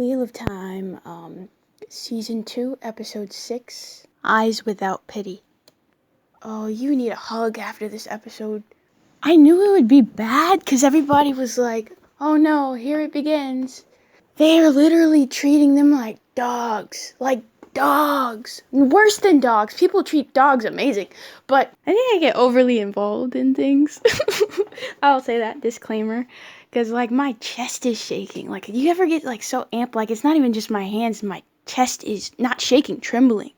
Wheel of Time, Season 2, Episode 6, Eyes Without Pity. Oh, you need a hug after this episode. I knew it would be bad because everybody was like, oh no, here it begins. They are literally treating them like dogs. Like dogs. Worse than dogs. People treat dogs amazing. But I think I get overly involved in things. I'll say that, disclaimer. Because, like, my chest is shaking. Like, you ever get, like, so amped? Like, it's not even just my hands. My chest is not shaking, trembling.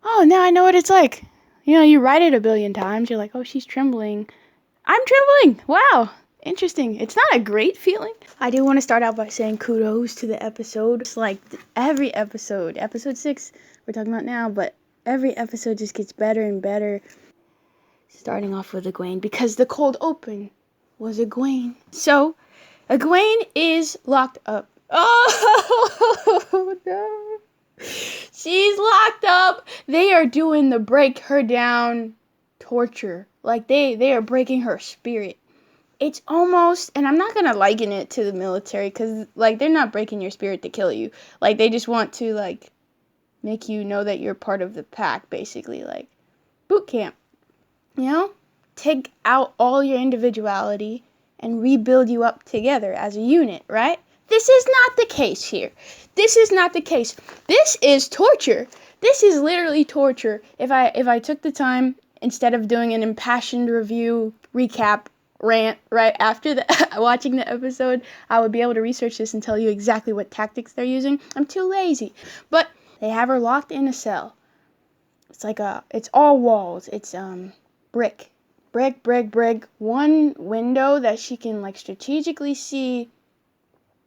Oh, now I know what it's like. You know, you write it a billion times. You're like, oh, she's trembling. I'm trembling. Wow. Interesting. It's not a great feeling. I do want to start out by saying kudos to the episode. It's like every episode. Episode 6 we're talking about now. But every episode just gets better and better. Starting off with Egwene. Because the cold open was Egwene. So, Egwene is locked up. Oh, no. She's locked up. They are doing the break her down torture. Like, they are breaking her spirit. It's almost, and I'm not going to liken it to the military, because, like, they're not breaking your spirit to kill you. Like, they just want to, like, make you know that you're part of the pack, basically. Like, boot camp. You know? Take out all your individuality and rebuild you up together as a unit, right? This is not the case here. This is not the case. This is torture. This is literally torture. If I took the time, instead of doing an impassioned review, recap, rant right after watching the episode, I would be able to research this and tell you exactly what tactics they're using. I'm too lazy. But they have her locked in a cell. It's all walls. It's brick. One window that she can, like, strategically see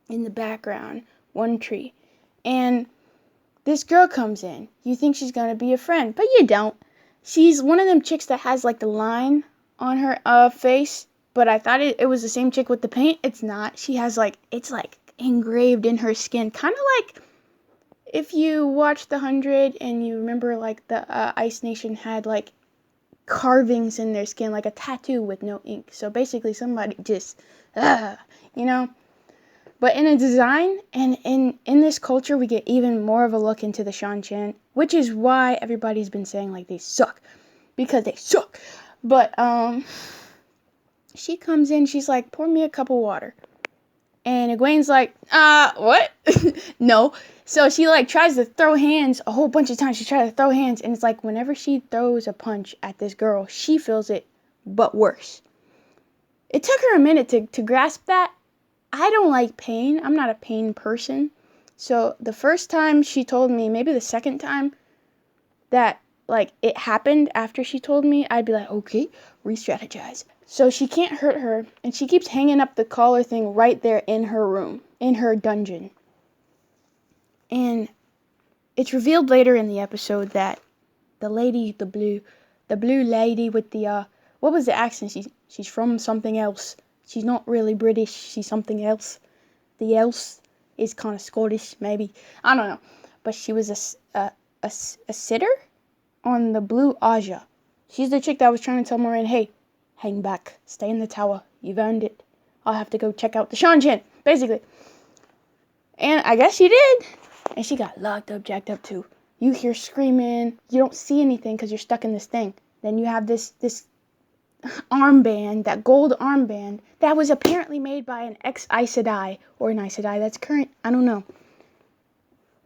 in the background. One tree. And this girl comes in. You think she's going to be a friend, but you don't. She's one of them chicks that has, like, the line on her face, but I thought it was the same chick with the paint. It's not. She has, like, it's, like, engraved in her skin. Kind of like if you watch The 100 and you remember, like, the Ice Nation had, like, carvings in their skin, like a tattoo with no ink. So basically somebody just, you know. But in a design and in this culture, we get even more of a look into the Sanche, which is why everybody's been saying, like, they suck. Because they suck. But, she comes in, she's like, pour me a cup of water. And Egwene's like, what? No. So she, like, tries to throw hands a whole bunch of times. She tries to throw hands, and it's like whenever she throws a punch at this girl, she feels it, but worse. It took her a minute to grasp that. I don't like pain. I'm not a pain person. So the first time she told me, maybe the second time that, like, it happened after she told me, I'd be like, okay, re-strategize. So she can't hurt her, and she keeps hanging up the collar thing right there in her room, in her dungeon. And it's revealed later in the episode that the lady, the blue lady with the, what was the accent? She's from something else. She's not really British. She's something else. The else is kind of Scottish, maybe. I don't know. But she was a sitter on the blue Aja. She's the chick that was trying to tell Moiraine, hey, hang back. Stay in the tower. You've earned it. I'll have to go check out the Sanche, basically. And I guess she did. And she got locked up, jacked up too. You hear screaming. You don't see anything because you're stuck in this thing. Then you have this armband, that gold armband, that was apparently made by an ex-Aes Sedai, or an Aes Sedai that's current. I don't know.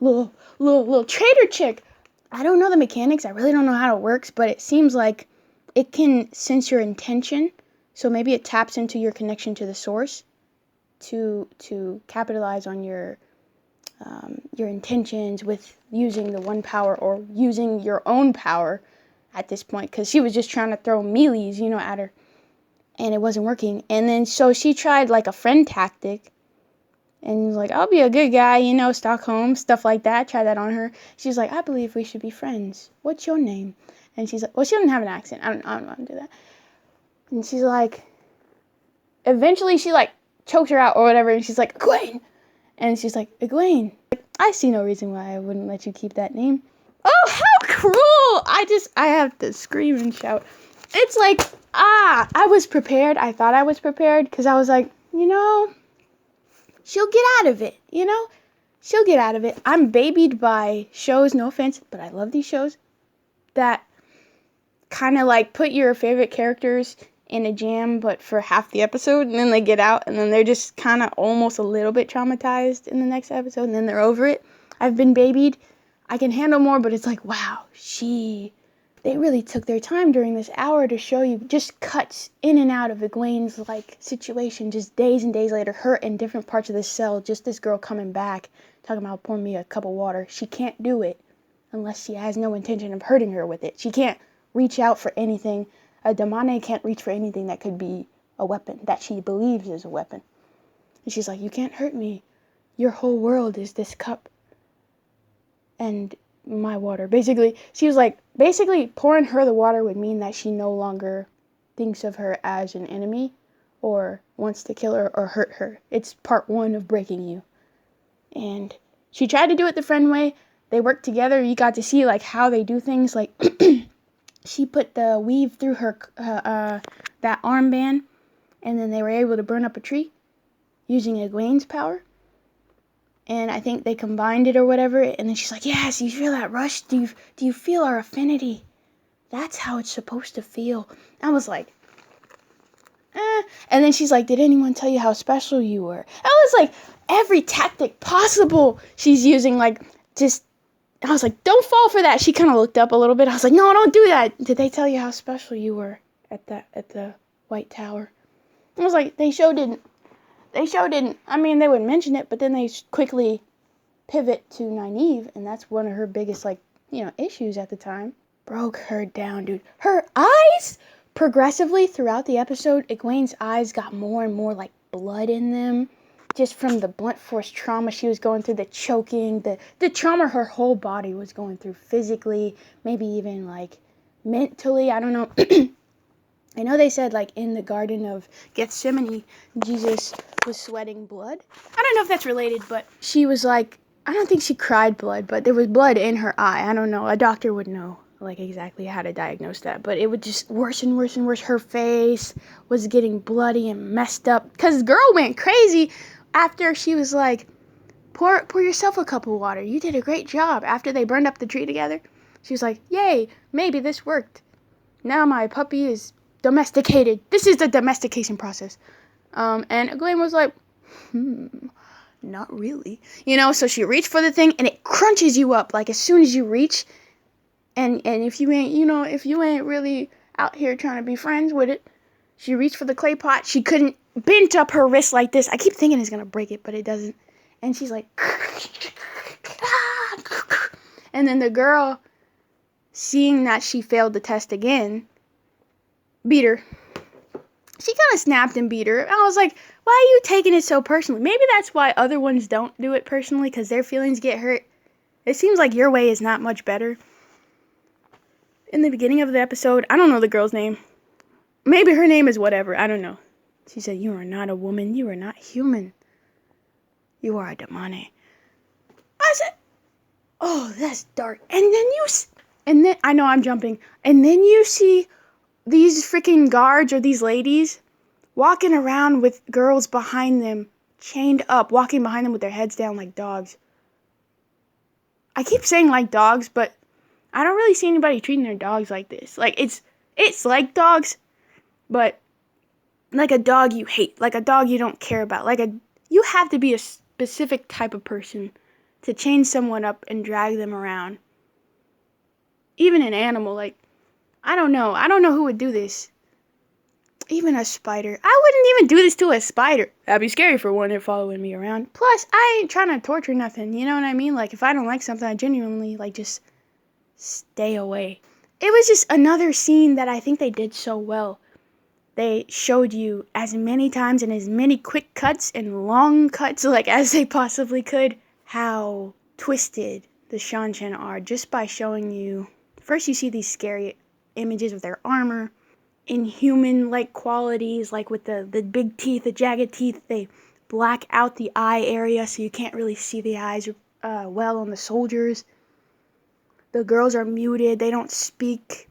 Little traitor chick. I don't know the mechanics. I really don't know how it works, but it seems like it can sense your intention. So maybe it taps into your connection to the source to capitalize on your intentions with using the one power or using your own power at this point. Because she was just trying to throw melees, you know, at her. And it wasn't working. And then so she tried, like, a friend tactic. And was like, I'll be a good guy, you know, Stockholm, stuff like that. Try that on her. She's like, I believe we should be friends. What's your name? And she's like, well, she doesn't have an accent. I don't know how to do that. And she's like, eventually she, like, chokes her out or whatever. And she's like, Egwene. And she's like, Egwene. I see no reason why I wouldn't let you keep that name. Oh, how cruel. I have to scream and shout. It's like, I was prepared. I thought I was prepared because I was like, you know, she'll get out of it, She'll get out of it. I'm babied by shows, no offense, but I love these shows that kind of like put your favorite characters in a jam, but for half the episode, and then they get out, and then they're just kind of almost a little bit traumatized in the next episode, and then they're over it. I've been babied. I can handle more, but it's like, wow, they really took their time during this hour to show you just cuts in and out of Egwene's like situation, just days and days later, her in different parts of the cell, just this girl coming back, talking about pouring me a cup of water. She can't do it unless she has no intention of hurting her with it. She can't reach out for anything. A demane can't reach for anything that could be a weapon, that she believes is a weapon. And she's like, you can't hurt me. Your whole world is this cup and my water. Basically, she was like, pouring her the water would mean that she no longer thinks of her as an enemy or wants to kill her or hurt her. It's part one of breaking you. And she tried to do it the friend way. They worked together. You got to see like how they do things. Like she put the weave through her that armband, and then they were able to burn up a tree using Egwene's power. And I think they combined it or whatever. And then she's like, yes, you feel that rush? Do you feel our affinity? That's how it's supposed to feel. I was like, eh. And then she's like, did anyone tell you how special you were? I was like, every tactic possible she's using, like, just, I was like, don't fall for that. She kind of looked up a little bit. I was like, no, don't do that. Did they tell you how special you were at the White Tower? I was like, they sure didn't. I mean, they would mention it, but then they quickly pivot to Nynaeve, and that's one of her biggest, like, issues at the time. Broke her down, dude. Her eyes, progressively throughout the episode, Egwene's eyes got more and more, like, blood in them. Just from the blunt force trauma she was going through, the choking, the trauma her whole body was going through physically, maybe even, like, mentally, I don't know. I know they said, like, in the Garden of Gethsemane, Jesus was sweating blood. I don't know if that's related, but she was like, I don't think she cried blood, but there was blood in her eye. I don't know. A doctor would know, like, exactly how to diagnose that. But it would just worse and worse and worse. Her face was getting bloody and messed up. Because girl went crazy after she was like, pour yourself a cup of water. You did a great job. After they burned up the tree together, she was like, yay, maybe this worked. Now my puppy is domesticated. This is the domestication process. And Egwene was like, not really. So she reached for the thing, and it crunches you up, like, as soon as you reach. And if you ain't really out here trying to be friends with it, she reached for the clay pot. She couldn't bent up her wrist like this. I keep thinking it's going to break it, but it doesn't. And she's like, and then the girl, seeing that she failed the test again, beat her. She kind of snapped and beat her. I was like, why are you taking it so personally? Maybe that's why other ones don't do it personally, because their feelings get hurt. It seems like your way is not much better. In the beginning of the episode, I don't know the girl's name. Maybe her name is whatever. I don't know. She said, you are not a woman. You are not human. You are a demane. I said, oh, that's dark. And then, I know I'm jumping. And then you see these freaking guards or these ladies walking around with girls behind them, chained up, walking behind them with their heads down like dogs. I keep saying like dogs, but I don't really see anybody treating their dogs like this. Like, it's like dogs, but like a dog you hate, like a dog you don't care about. You have to be a specific type of person to chain someone up and drag them around. Even an animal, like, I don't know who would do this. Even a spider. I wouldn't even do this to a spider. That'd be scary for one, they're following me around. Plus, I ain't trying to torture nothing, you know what I mean? Like, if I don't like something, I genuinely, like, just stay away. It was just another scene that I think they did so well. They showed you as many times and as many quick cuts and long cuts, like, as they possibly could, how twisted the Sanche are, just by showing you. First, you see these scary images of their armor, inhuman-like qualities, like with the big teeth, the jagged teeth. They black out the eye area so you can't really see the eyes well on the soldiers. The girls are muted. They don't speak.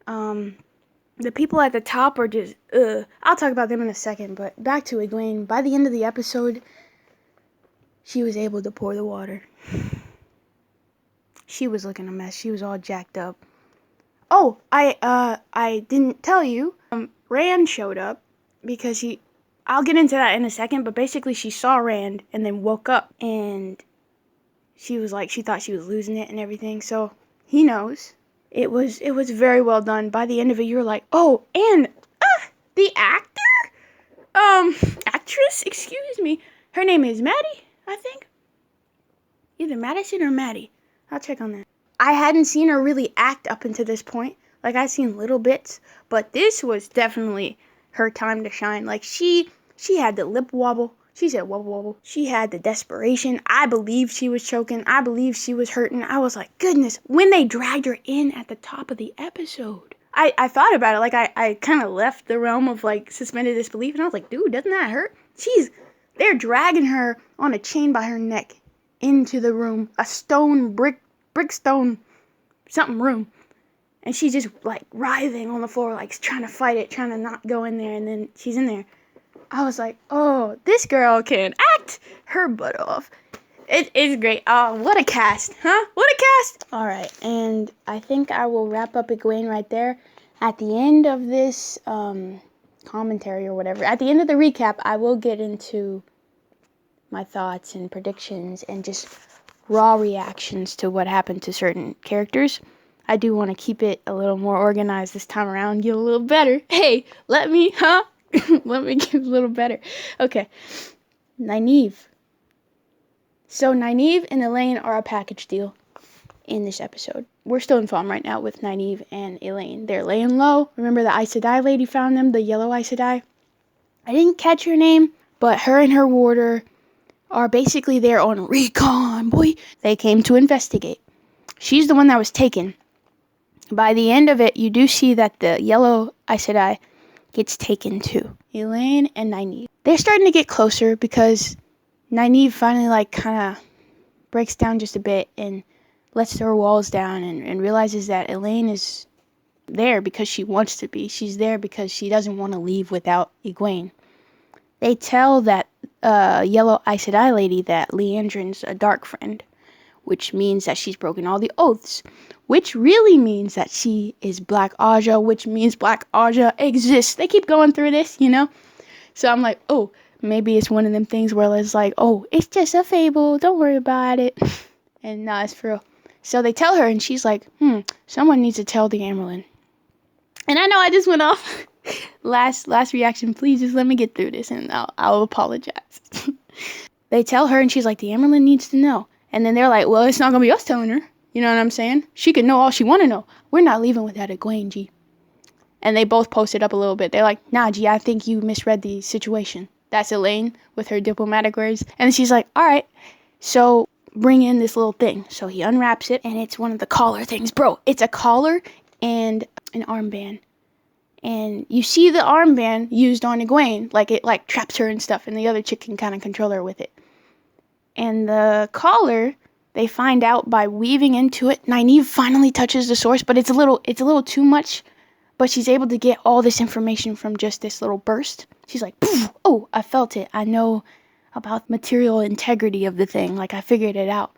The people at the top are just, I'll talk about them in a second, but back to Egwene. By the end of the episode, she was able to pour the water. She was looking a mess. She was all jacked up. Oh, I didn't tell you. Rand showed up because I'll get into that in a second, but basically she saw Rand and then woke up and she was like, she thought she was losing it and everything. So he knows. It was very well done. By the end of it, you were like, oh, and the actress, excuse me. Her name is Maddie, I think. Either Madison or Maddie. I'll check on that. I hadn't seen her really act up until this point. Like, I'd seen little bits, but this was definitely her time to shine. Like, she had the lip wobble. She said wobble wobble. She had the desperation. I believed she was choking. I believed she was hurting. I was like, goodness, when they dragged her in at the top of the episode. I thought about it. Like, I kind of left the realm of, like, suspended disbelief, and I was like, dude, doesn't that hurt? They're dragging her on a chain by her neck into the room. A stone, brickstone, something room. And she's just, like, writhing on the floor, like, trying to fight it, trying to not go in there, and then she's in there. I was like, oh, this girl can act her butt off. It is great. Oh, what a cast, huh? What a cast! Alright, and I think I will wrap up Egwene right there. At the end of this commentary or whatever, at the end of the recap, I will get into my thoughts and predictions and just raw reactions to what happened to certain characters. I do want to keep it a little more organized this time around, get a little better. Hey, let me get a little better. Okay, Nynaeve. So Nynaeve and Elayne are a package deal in this episode. We're still in farm right now with Nynaeve and Elayne. They're laying low. Remember the Aes Sedai lady found them, the yellow Aes Sedai? I didn't catch her name, but her and her warder are basically there on recon, boy. They came to investigate. She's the one that was taken. By the end of it, you do see that the yellow Aes Sedai gets taken too. Elayne and Nynaeve. They're starting to get closer because Nynaeve finally, like, kind of breaks down just a bit and lets her walls down and realizes that Elayne is there because she wants to be. She's there because she doesn't want to leave without Egwene. They tell that yellow Aes Sedai lady that Liandrin's a dark friend, which means that she's broken all the oaths, which really means that she is Black Aja, which means Black Aja exists. They keep going through this, you know? So I'm like, oh, maybe it's one of them things where it's like, oh, it's just a fable, don't worry about it. And nah, it's for real. So they tell her, and she's like, someone needs to tell the Amyrlin. And I know I just went off. Last reaction, please just let me get through this, and I'll apologize. They tell her, and she's like, the Amyrlin needs to know. And then they're like, well, it's not going to be us telling her. You know what I'm saying? She can know all she want to know. We're not leaving without Egwene, G. And they both posted up a little bit. They're like, nah, G, I think you misread the situation. That's Elayne with her diplomatic words. And she's like, all right, so bring in this little thing. So he unwraps it, and it's one of the collar things. Bro, it's a collar and an armband. And you see the armband used on Egwene. Like, it, like, traps her and stuff, and the other chick can kind of control her with it. And the collar, they find out by weaving into it. Nynaeve finally touches the source, but it's a little too much. But she's able to get all this information from just this little burst. She's like, poof, oh, I felt it. I know about material integrity of the thing. Like, I figured it out.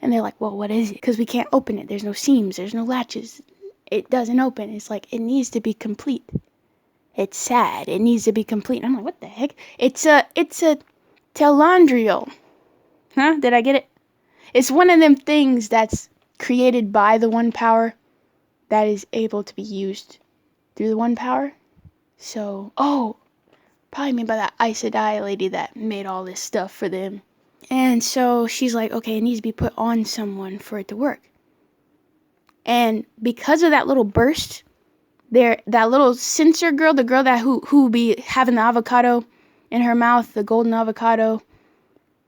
And they're like, well, what is it? Because we can't open it. There's no seams. There's no latches. It doesn't open. It's like, it needs to be complete. It's sad. It needs to be complete. And I'm like, what the heck? It's a telandriel. Huh? Did I get it? It's one of them things that's created by the one power that is able to be used through the one power. So, probably made by that Aes Sedai lady that made all this stuff for them. And so she's like, okay, it needs to be put on someone for it to work. And because of that little burst, that little censor girl, the girl that who be having the avocado in her mouth, the golden avocado,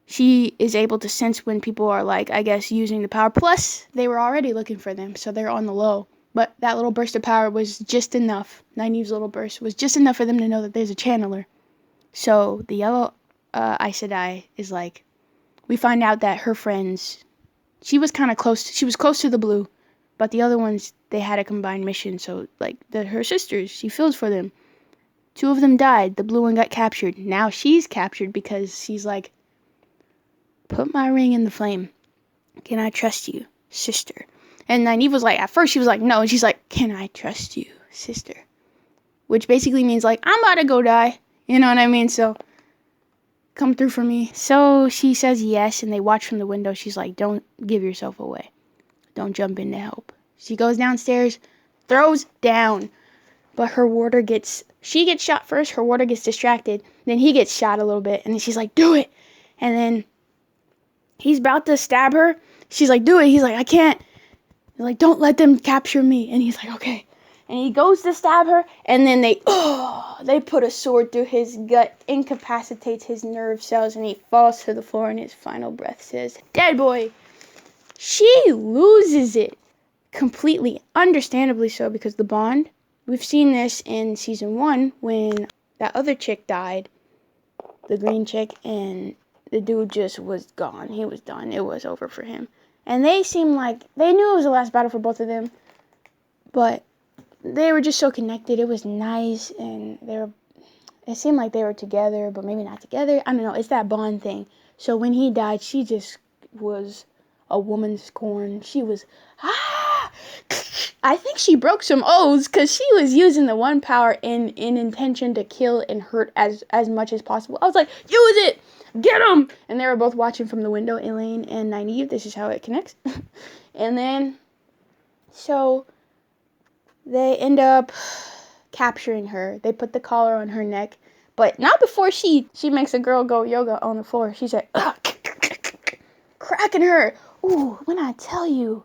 she is able to sense when people are, like, I guess, using the power. Plus, they were already looking for them, so they're on the low. But that little burst of power was just enough. Nynaeve's little burst was just enough for them to know that there's a channeler. So the yellow Aes Sedai is like, we find out that her friends, she was kind of close. She was close to the blue, but the other ones, they had a combined mission. So, like, her sisters, she feels for them. 2 of them died. The blue one got captured. Now she's captured because she's like, put my ring in the flame. Can I trust you, sister? And Nynaeve was like, at first she was like, no. And she's like, can I trust you, sister? Which basically means like, I'm about to go die. You know what I mean? So come through for me. So she says yes, and they watch from the window. She's like, don't give yourself away. Don't jump in to help. She goes downstairs, throws down. But she gets shot first. Her warder gets distracted. Then he gets shot a little bit. And then she's like, do it. And then he's about to stab her. She's like, do it. He's like, I can't. He's like, don't let them capture me. And he's like, okay. And he goes to stab her. And then they put a sword through his gut, incapacitates his nerve cells, and he falls to the floor, and his final breath says, dead boy. She loses it completely, understandably so, because the bond. We've seen this in season 1 when that other chick died, the green chick, and the dude just was gone. He was done. It was over for him. And they seemed like they knew it was the last battle for both of them, but they were just so connected. It was nice, and it seemed like they were together, but maybe not together. I don't know. It's that bond thing. So when he died, she just was a woman scorned. She was, I think she broke some oaths because she was using the one power in intention to kill and hurt as much as possible. I was like, use it! Get him! And they were both watching from the window, Elayne and Nynaeve. This is how it connects. And then, so they end up capturing her. They put the collar on her neck, but not before she makes a girl go yoga on the floor. She's like, cracking her. Ooh, when I tell you,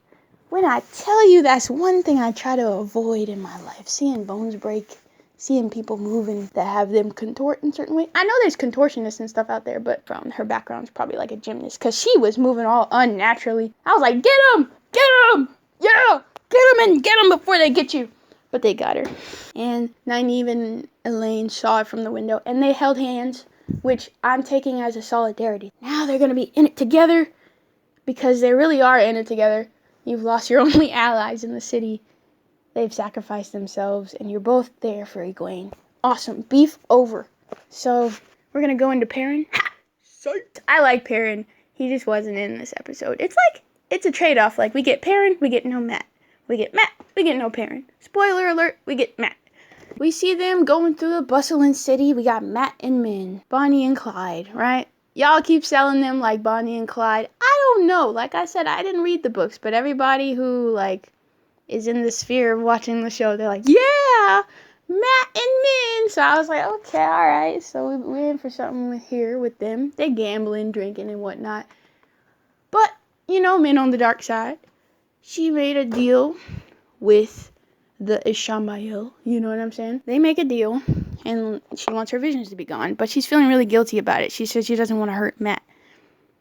that's one thing I try to avoid in my life. Seeing bones break, seeing people moving that have them contort in certain ways. I know there's contortionists and stuff out there, but from her background's probably like a gymnast, because she was moving all unnaturally. I was like, get him! Yeah! Get him before they get you! But they got her. And Nynaeve and Elayne saw it from the window, and they held hands, which I'm taking as a solidarity. Now they're going to be in it together, because they really are in it together. You've lost your only allies in the city. They've sacrificed themselves, and you're both there for Egwene. Awesome. Beef over. So, we're going to go into Perrin. Ha! Psyched. I like Perrin. He just wasn't in this episode. It's a trade-off. Like, we get Perrin, we get no Matt. We get Matt, we get no Perrin. Spoiler alert, we get Matt. We see them going through the bustling city. We got Matt and Min, Bonnie and Clyde, right? Y'all keep selling them like Bonnie and Clyde. I don't know. Like I said, I didn't read the books, but everybody who, like, is in the sphere of watching the show, they're like, yeah, Matt and Min. So I was like, okay, all right. So we're in for something here with them. They gambling, drinking, and whatnot. But, you know, Min on the dark side. She made a deal with the Ishamael. You know what I'm saying? They make a deal, and she wants her visions to be gone. But she's feeling really guilty about it. She says she doesn't want to hurt Matt.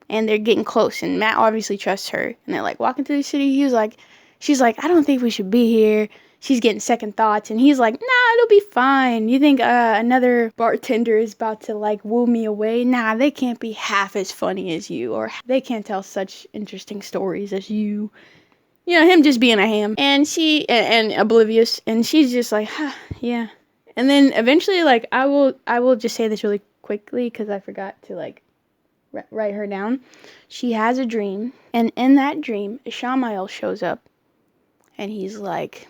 And they're getting close, and Matt obviously trusts her. And they're like walking through the city. She's like, I don't think we should be here. She's getting second thoughts, and he's like, nah, it'll be fine. You think another bartender is about to, like, woo me away? Nah, they can't be half as funny as you, or they can't tell such interesting stories as you. You know, him just being a ham. And and oblivious, and she's just like, yeah. And then eventually, like, I will just say this really quickly, because I forgot to, like, write her down. She has a dream, and in that dream, Ishamael shows up, and he's like,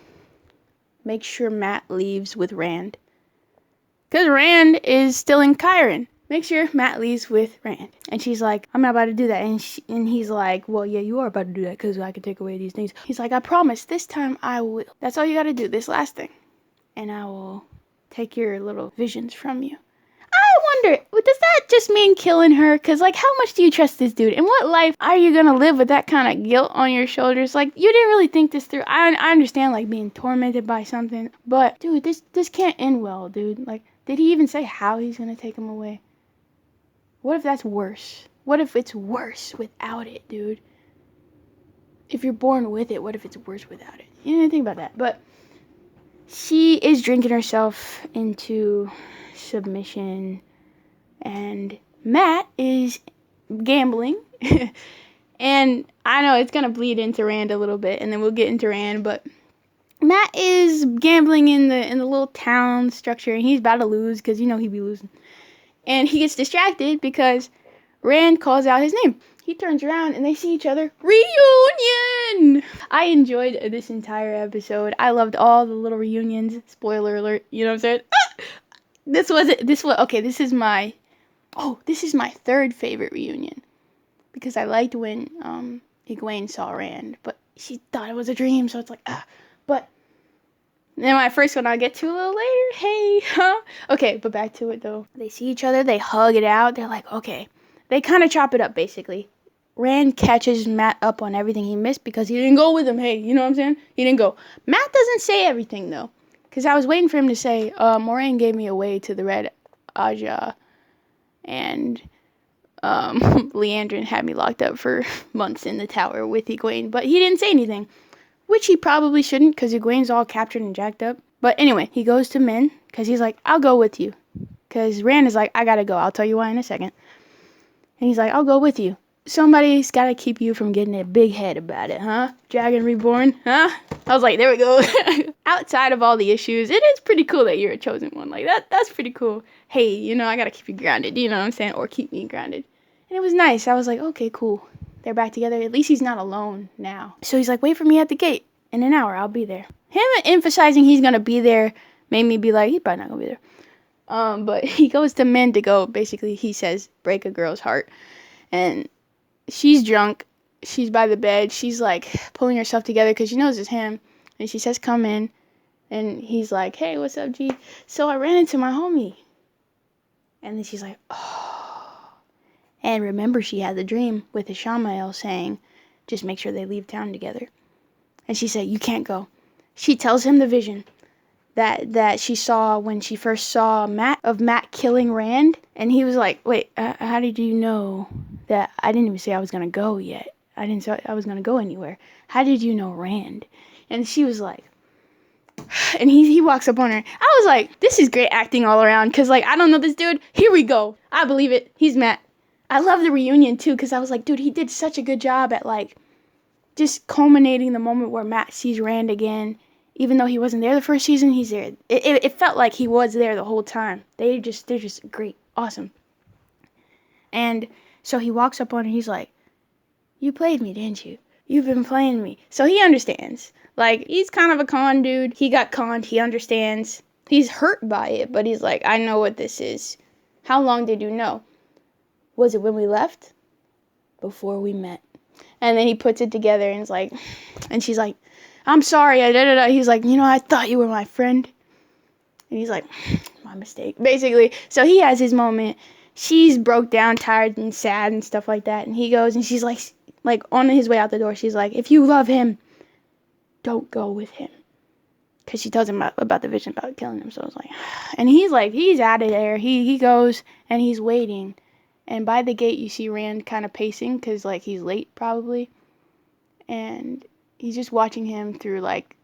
make sure Matt leaves with Rand. Because Rand is still in Chiron. Make sure Matt leaves with Rand. And she's like, I'm not about to do that. And he's like, well, yeah, you are about to do that because I can take away these things. He's like, I promise, this time I will. That's all you got to do, this last thing. And I will take your little visions from you. I wonder, does that just mean killing her? Because, like, how much do you trust this dude? In what life are you going to live with that kind of guilt on your shoulders? Like, you didn't really think this through. I understand, like, being tormented by something. But, dude, this can't end well, dude. Like, did he even say how he's going to take him away? What if that's worse? What if it's worse without it, dude? If you're born with it, what if it's worse without it? You didn't think about that. But she is drinking herself into submission, and Matt is gambling. And I know it's gonna bleed into Rand a little bit, and then we'll get into Rand, but Matt is gambling in the little town structure, and he's about to lose because, you know, he'd be losing. And he gets distracted because Rand calls out his name. he turns around and they see each other. Reunion! I enjoyed this entire episode. I loved all the little reunions. Spoiler alert, you know what I'm saying? This is my third favorite reunion. Because I liked when Egwene saw Rand, but she thought it was a dream, so it's like, But then my first one I'll get to a little later. Hey, huh? Okay, but back to it though. They see each other, they hug it out. They're like, okay. They kind of chop it up, basically. Rand catches Matt up on everything he missed because he didn't go with him. Hey, you know what I'm saying? He didn't go. Matt doesn't say everything, though. Because I was waiting for him to say, Moiraine gave me away to the Red Aja. And Liandrin had me locked up for months in the tower with Egwene. But he didn't say anything. Which he probably shouldn't, because Egwene's all captured and jacked up. But anyway, he goes to Min, because he's like, I'll go with you. Because Rand is like, I gotta go. I'll tell you why in a second. And he's like, I'll go with you. Somebody's gotta keep you from getting a big head about it, huh? Dragon Reborn, huh? I was like, there we go. Outside of all the issues, it is pretty cool that you're a chosen one. Like, that's pretty cool. Hey, you know, I gotta keep you grounded, you know what I'm saying? Or keep me grounded. And it was nice. I was like, okay, cool. They're back together. At least he's not alone now. So he's like, wait for me at the gate. In an hour, I'll be there. Him emphasizing he's gonna be there made me be like, he's probably not gonna be there. But he goes to Min to go, basically, he says, break a girl's heart. And she's drunk. She's by the bed. She's like pulling herself together because she knows it's him. And she says, come in. And he's like, hey, what's up, G? So I ran into my homie. And then she's like, oh. And remember, she had the dream with Ishamael saying, just make sure they leave town together. And she said, you can't go. She tells him the vision that she saw when she first saw Matt killing Rand. And he was like, wait, how did you know that? I didn't even say I was going to go yet. I didn't say I was going to go anywhere. How did you know Rand? And she was like, and he walks up on her. I was like, this is great acting all around. Because, like, I don't know this dude. Here we go. I believe it. He's Matt. I love the reunion, too. Because I was like, dude, he did such a good job at, like, just culminating the moment where Matt sees Rand again. Even though he wasn't there the first season, he's there. It felt like he was there the whole time. They're just great. Awesome. And so he walks up on her. He's like, you played me, didn't you? You've been playing me. So he understands. Like, he's kind of a con dude. He got conned. He understands. He's hurt by it, but he's like, I know what this is. How long did you know? Was it when we left? Before we met. And then he puts it together and is like, and she's like, I'm sorry. He's like, you know, I thought you were my friend. And he's like, my mistake. Basically. So he has his moment. She's broke down, tired, and sad and stuff like that. And he goes, and she's like on his way out the door, she's like, if you love him, don't go with him. Because she tells him about the vision about killing him. So I was like, and he's out of there. He goes, and he's waiting. And by the gate, you see Rand kind of pacing, because, like, he's late, probably. And he's just watching him through, like,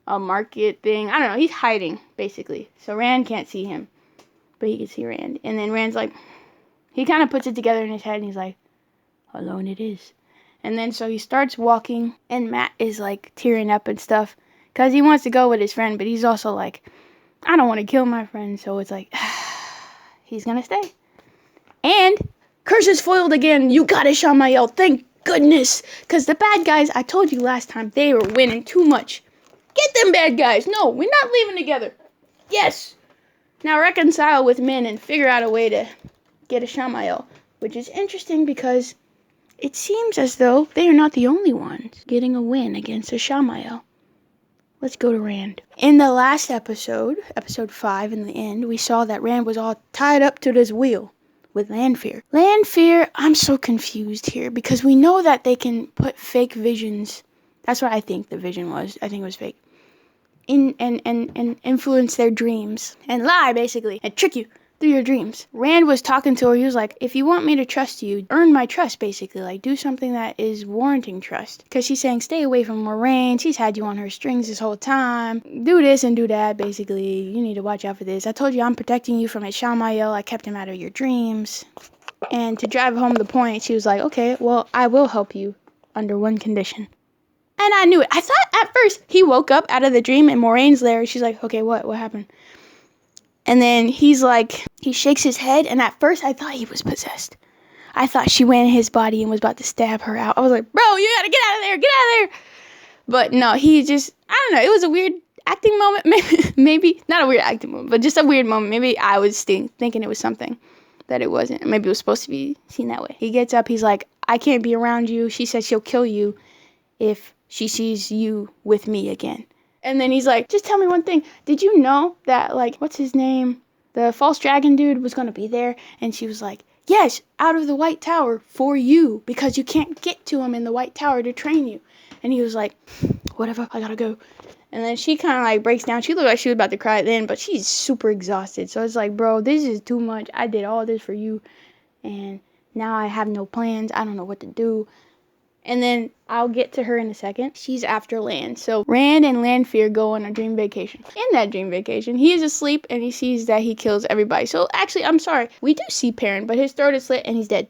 a market thing. I don't know. He's hiding, basically. So Rand can't see him. But he can see Rand. And then Rand's like, he kind of puts it together in his head, and he's like, alone it is. And then so he starts walking, and Matt is, like, tearing up and stuff. Because he wants to go with his friend, but he's also like, I don't want to kill my friend. So it's like, he's going to stay. And curse is foiled again. You got it, Ishamael. Thank goodness. Because the bad guys, I told you last time, they were winning too much. Get them bad guys. No, we're not leaving together. Yes. Now reconcile with Min and figure out a way to get Ishamael. Which is interesting because it seems as though they are not the only ones getting a win against Ishamael. Let's go to Rand. In the last episode, episode 5 in the end, we saw that Rand was all tied up to this wheel with Lanfear. Lanfear, I'm so confused here because we know that they can put fake visions. That's what I think the vision was. I think it was fake. And influence their dreams and lie, basically, and trick you through your dreams. Rand was talking to her. He was like, if you want me to trust you, earn my trust, basically. Like, do something that is warranting trust. Because she's saying, stay away from Moiraine. She's had you on her strings this whole time. Do this and do that, basically. You need to watch out for this. I told you I'm protecting you from Ishamael. I kept him out of your dreams. And to drive home the point, she was like, okay, well, I will help you under one condition. And I knew it. I thought at first he woke up out of the dream and Moraine's there. She's like, okay, what happened? And then he's like, he shakes his head, and at first I thought he was possessed. I thought she went in his body and was about to stab her out. I was like, bro, you gotta get out of there, get out of there. But no, he just, I don't know, it was a weird acting moment. Maybe, not a weird acting moment, but just a weird moment. Maybe I was thinking it was something that it wasn't. Maybe it was supposed to be seen that way. He gets up, he's like, I can't be around you. She said she'll kill you if she sees you with me again. And then he's like, just tell me one thing. Did you know that, like, what's his name? The false dragon dude was going to be there. And she was like, yes, out of the White Tower for you, because you can't get to him in the White Tower to train you. And he was like, whatever, I gotta go. And then she kind of like breaks down. She looked like she was about to cry then, but she's super exhausted. So it's like, bro, this is too much. I did all this for you, and now I have no plans. I don't know what to do. And then I'll get to her in a second. She's after Lan. So Rand and Lanfear go on a dream vacation. In that dream vacation, he is asleep and he sees that he kills everybody. So actually, I'm sorry. We do see Perrin, but his throat is slit and he's dead.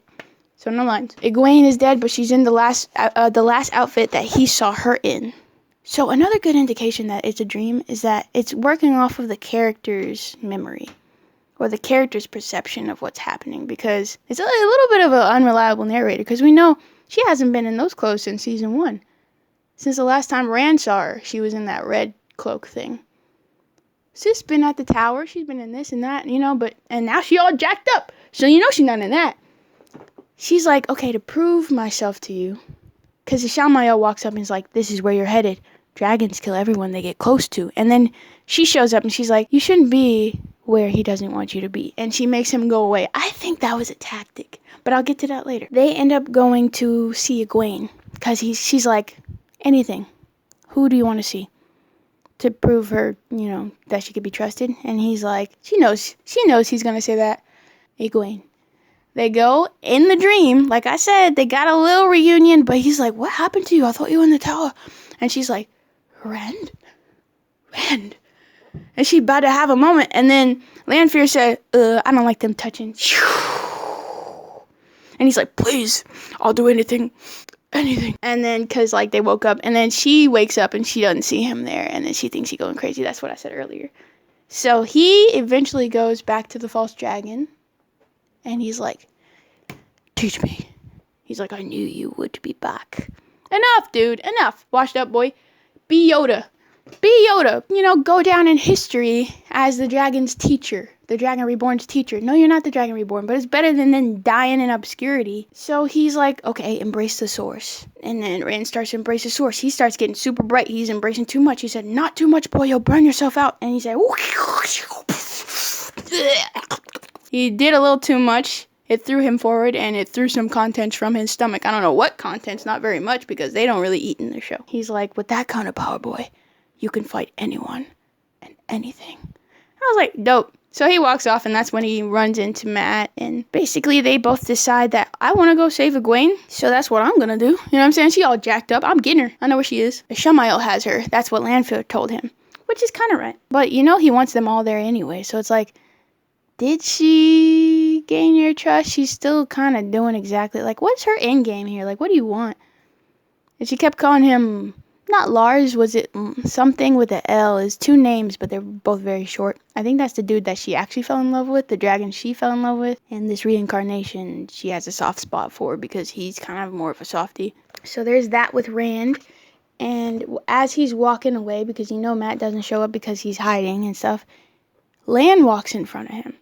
So no lines. Egwene is dead, but she's in the last outfit that he saw her in. So another good indication that it's a dream is that it's working off of the character's memory or the character's perception of what's happening, because it's a little bit of an unreliable narrator, because we know she hasn't been in those clothes since season 1. Since the last time Rand saw her, she was in that red cloak thing. She's been at the tower, she's been in this and that, and now she all jacked up. So she's not in that. She's like, okay, to prove myself to you, because Ishamael walks up and is like, this is where you're headed. Dragons kill everyone they get close to. And then she shows up and she's like, you shouldn't be where he doesn't want you to be. And she makes him go away. I think that was a tactic, but I'll get to that later. They end up going to see Egwene because she's like, anything. Who do you want to see? To prove her, that she could be trusted. And he's like, she knows he's going to say that. Egwene. They go in the dream. Like I said, they got a little reunion, but he's like, what happened to you? I thought you were in the tower. And she's like, Rand? And she's about to have a moment. And then Lanfear said, I don't like them touching. And he's like, please, I'll do anything. And then, because, they woke up. And then she wakes up and she doesn't see him there. And then she thinks he's going crazy. That's what I said earlier. So he eventually goes back to the false dragon. And he's like, teach me. He's like, I knew you would be back. Enough, dude. Enough. Washed up, boy. Be Yoda. Be Yoda. Go down in history as the dragon's teacher. The Dragon Reborn's teacher. No, you're not the Dragon Reborn, but it's better than then dying in obscurity. So he's like, okay, embrace the source. And then Rand starts to embrace the source. He starts getting super bright. He's embracing too much. He said, not too much, boy. You'll burn yourself out. And he said, he did a little too much. It threw him forward, and it threw some contents from his stomach. I don't know what contents, not very much, because they don't really eat in the show. He's like, with that kind of power, boy, you can fight anyone and anything. I was like, dope. So he walks off, and that's when he runs into Matt, and basically they both decide that I want to go save Egwene, so that's what I'm going to do. You know what I'm saying? She all jacked up. I'm getting her. I know where she is. Ishamael has her. That's what Lanfear told him, which is kind of right. But he wants them all there anyway, so it's like, did she gain your trust? She's still kind of doing exactly, what's her end game here? What do you want? And she kept calling him, not Lars, was it something with an L? It's 2 names, but they're both very short. I think that's the dude that she actually fell in love with, the dragon she fell in love with. And this reincarnation, she has a soft spot for because he's kind of more of a softie. So there's that with Rand. And as he's walking away, because Matt doesn't show up because he's hiding and stuff, Lan walks in front of him.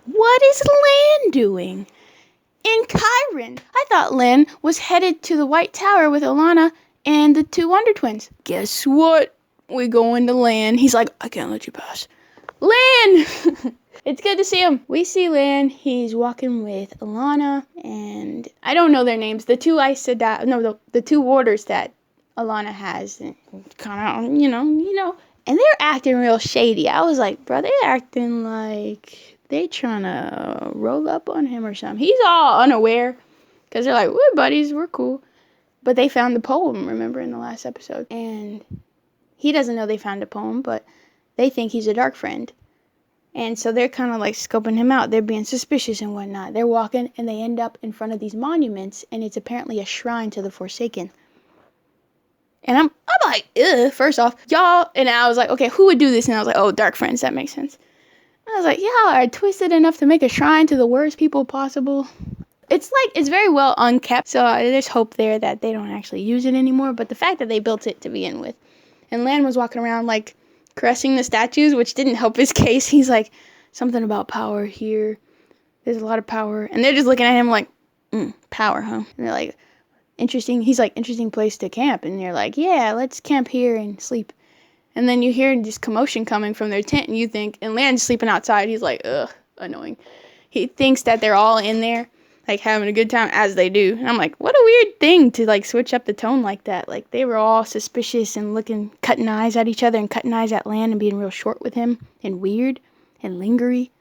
What is Lan doing in Chiron? I thought Lan was headed to the White Tower with Alanna and the 2 Wonder Twins. Guess what? We go into Lan. He's like, I can't let you pass. Lan! It's good to see him. We see Lan. He's walking with Alanna, and I don't know their names. The 2 the 2 warders that Alanna has. Kind of, and they're acting real shady. I was like, bro, they're acting like they trying to roll up on him or something. He's all unaware because they're like, we're buddies, we're cool. But they found the poem, remember, in the last episode. And he doesn't know they found a poem, but they think he's a dark friend. And so they're kind of scoping him out. They're being suspicious and whatnot. They're walking and they end up in front of these monuments, and it's apparently a shrine to the Forsaken. And I'm like, ugh, first off, y'all, and I was like, okay, who would do this? And I was like, oh, dark friends, that makes sense. I was like, y'all are twisted enough to make a shrine to the worst people possible. it's very well unkept, so there's hope there that they don't actually use it anymore. But the fact that they built it to begin with, and Lan was walking around like caressing the statues, which didn't help his case. He's like, something about power here. There's a lot of power, and they're just looking at him like, power, huh? And they're like, interesting. He's like, interesting place to camp, and they're like, yeah, let's camp here and sleep. And then you hear this commotion coming from their tent, and you think, and Lan's sleeping outside. He's like, ugh, annoying. He thinks that they're all in there, like, having a good time, as they do. And I'm like, what a weird thing to, like, switch up the tone like that. Like, they were all suspicious and looking, cutting eyes at each other and cutting eyes at Lan and being real short with him and weird and lingery